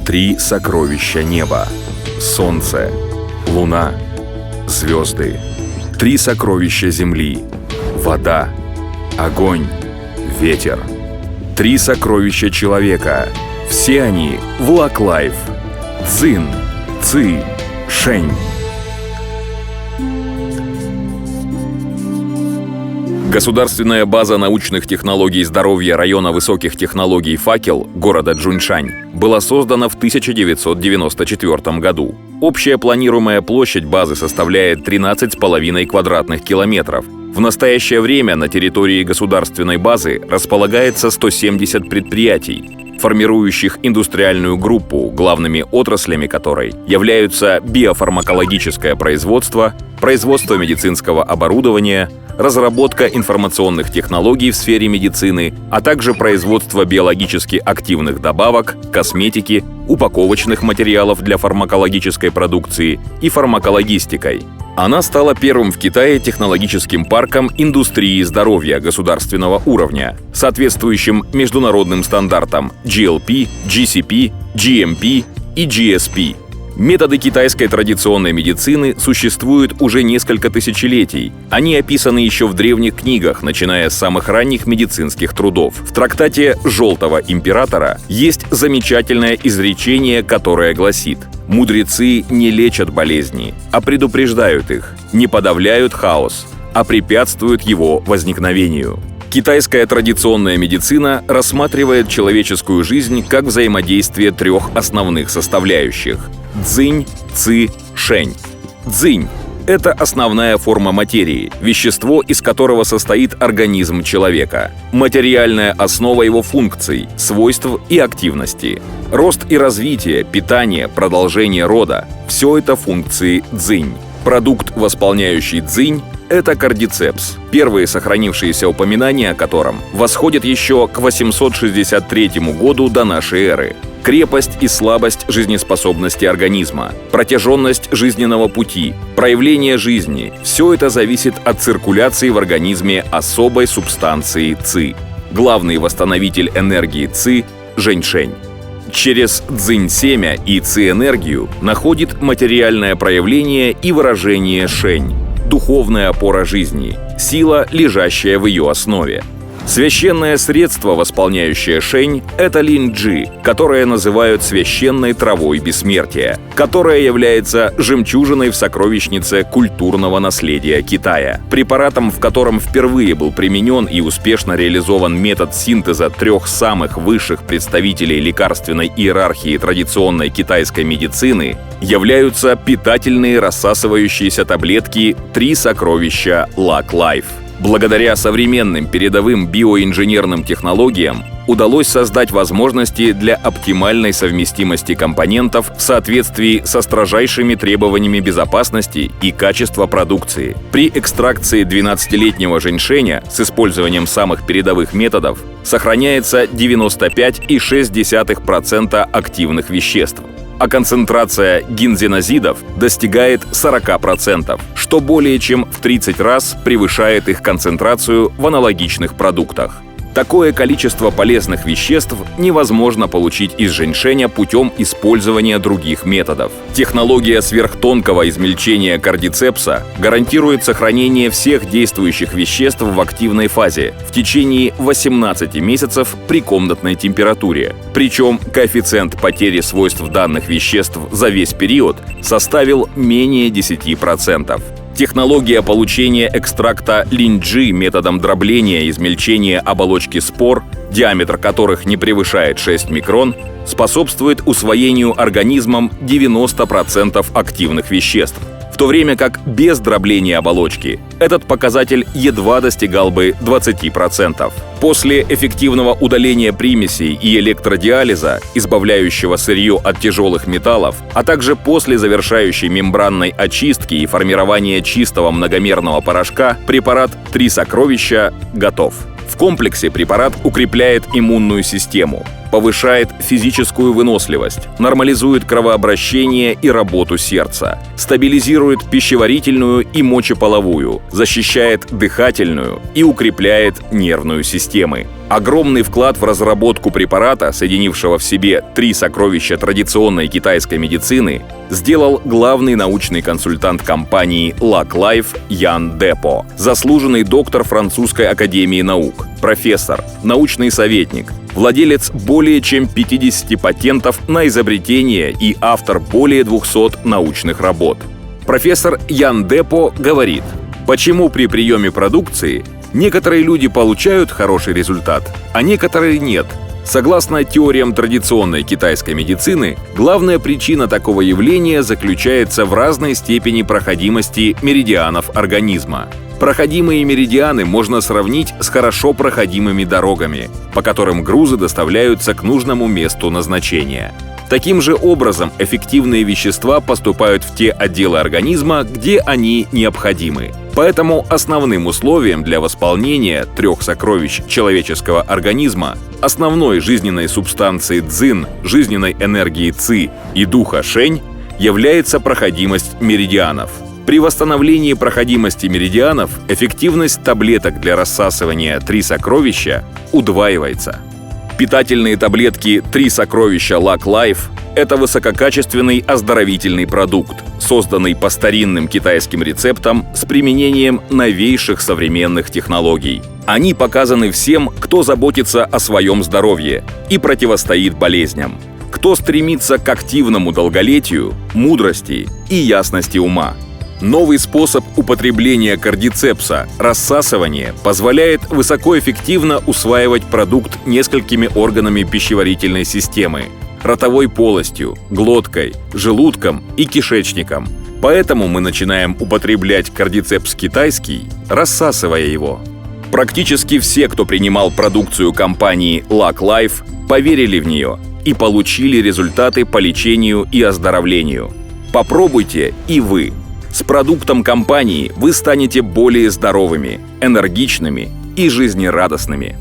3 сокровища неба: солнце, луна, звезды. 3 сокровища земли: вода, огонь, ветер. 3 сокровища человека. Все они в Лак-Лайф: Цзин, Ци, Шэнь. Государственная база научных технологий здоровья района высоких технологий «Факел» города Чжуншань была создана в 1994 году. Общая планируемая площадь базы составляет 13,5 квадратных километров. В настоящее время на территории государственной базы располагается 170 предприятий, формирующих индустриальную группу, главными отраслями которой являются биофармакологическое производство, производство медицинского оборудования, разработка информационных технологий в сфере медицины, а также производство биологически активных добавок, косметики, упаковочных материалов для фармакологической продукции и фармакологистикой. Она стала первым в Китае технологическим парком индустрии здоровья государственного уровня, соответствующим международным стандартам GLP, GCP, GMP и GSP. Методы китайской традиционной медицины существуют уже несколько тысячелетий. Они описаны еще в древних книгах, начиная с самых ранних медицинских трудов. В трактате «Желтого императора» есть замечательное изречение, которое гласит: «Мудрецы не лечат болезни, а предупреждают их, не подавляют хаос, а препятствуют его возникновению». Китайская традиционная медицина рассматривает человеческую жизнь как взаимодействие 3 основных составляющих – цзинь, ци, шэнь. Цзинь – это основная форма материи, вещество, из которого состоит организм человека, материальная основа его функций, свойств и активности. Рост и развитие, питание, продолжение рода – все это функции цзинь. Продукт, восполняющий цзинь, это кардицепс, первые сохранившиеся упоминания о котором восходят еще к 863 году до нашей эры. Крепость и слабость жизнеспособности организма, протяженность жизненного пути, проявление жизни – все это зависит от циркуляции в организме особой субстанции ци. Главный восстановитель энергии ци – жэньшэнь. Через цзинь-семя и ци-энергию находит материальное проявление и выражение шэнь – духовная опора жизни, сила, лежащая в ее основе. Священное средство, восполняющее шэнь, это линь-джи, которое называют священной травой бессмертия, которая является жемчужиной в сокровищнице культурного наследия Китая. Препаратом, в котором впервые был применен и успешно реализован метод синтеза 3 самых высших представителей лекарственной иерархии традиционной китайской медицины, являются питательные рассасывающиеся таблетки 3 сокровища Лак-Лайф. Благодаря современным передовым биоинженерным технологиям удалось создать возможности для оптимальной совместимости компонентов в соответствии со строжайшими требованиями безопасности и качества продукции. При экстракции 12-летнего жэньшэня с использованием самых передовых методов сохраняется 95,6% активных веществ, а концентрация гинзенозидов достигает 40%, что более чем в 30 раз превышает их концентрацию в аналогичных продуктах. Такое количество полезных веществ невозможно получить из жэньшэня путем использования других методов. Технология сверхтонкого измельчения кардицепса гарантирует сохранение всех действующих веществ в активной фазе в течение 18 месяцев при комнатной температуре. Причем коэффициент потери свойств данных веществ за весь период составил менее 10%. Технология получения экстракта линь-джи методом дробления и измельчения оболочки спор, диаметр которых не превышает 6 микрон, способствует усвоению организмом 90% активных веществ, в то время как без дробления оболочки этот показатель едва достигал бы 20%. После эффективного удаления примесей и электродиализа, избавляющего сырье от тяжелых металлов, а также после завершающей мембранной очистки и формирования чистого многомерного порошка, препарат 3 сокровища готов. В комплексе препарат укрепляет иммунную систему, повышает физическую выносливость, нормализует кровообращение и работу сердца, стабилизирует пищеварительную и мочеполовую, защищает дыхательную и укрепляет нервную системы. Огромный вклад в разработку препарата, соединившего в себе 3 сокровища традиционной китайской медицины, сделал главный научный консультант компании Luck Life Ян Депо, заслуженный доктор Французской академии наук, профессор, научный советник, владелец более чем 50 патентов на изобретение и автор более 200 научных работ. Профессор Ян Депо говорит, почему при приеме продукции некоторые люди получают хороший результат, а некоторые нет. Согласно теориям традиционной китайской медицины, главная причина такого явления заключается в разной степени проходимости меридианов организма. Проходимые меридианы можно сравнить с хорошо проходимыми дорогами, по которым грузы доставляются к нужному месту назначения. Таким же образом эффективные вещества поступают в те отделы организма, где они необходимы. Поэтому основным условием для восполнения 3 сокровищ человеческого организма, основной жизненной субстанции цзин, жизненной энергии ци и духа шэнь, является проходимость меридианов. При восстановлении проходимости меридианов эффективность таблеток для рассасывания 3 сокровища удваивается. Питательные таблетки «3 сокровища Luck Life» — это высококачественный оздоровительный продукт, созданный по старинным китайским рецептам с применением новейших современных технологий. Они показаны всем, кто заботится о своем здоровье и противостоит болезням, кто стремится к активному долголетию, мудрости и ясности ума. Новый способ употребления кардицепса – рассасывание – позволяет высокоэффективно усваивать продукт несколькими органами пищеварительной системы – ротовой полостью, глоткой, желудком и кишечником. Поэтому мы начинаем употреблять кардицепс китайский, рассасывая его. Практически все, кто принимал продукцию компании Luck Life, поверили в нее и получили результаты по лечению и оздоровлению. Попробуйте и вы. С продуктом компании вы станете более здоровыми, энергичными и жизнерадостными.